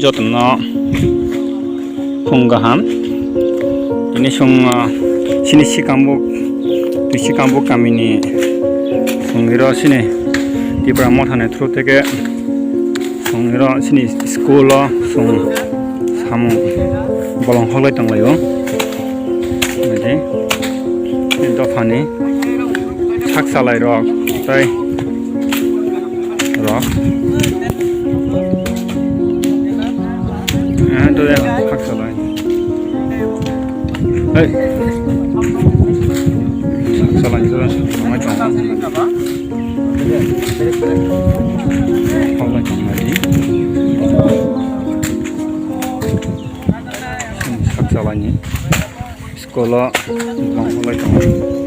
jotno punggaham ini sini sikambuk kami ni sungiro sini di pramotane through teke sungiro sini school sung samu bolong holai tanglayo jadi itu fani saksalai rok tai rok itu ya saksalai saksalai itu macam holai tanglayi saksalai sekolah bolong holai tanglayi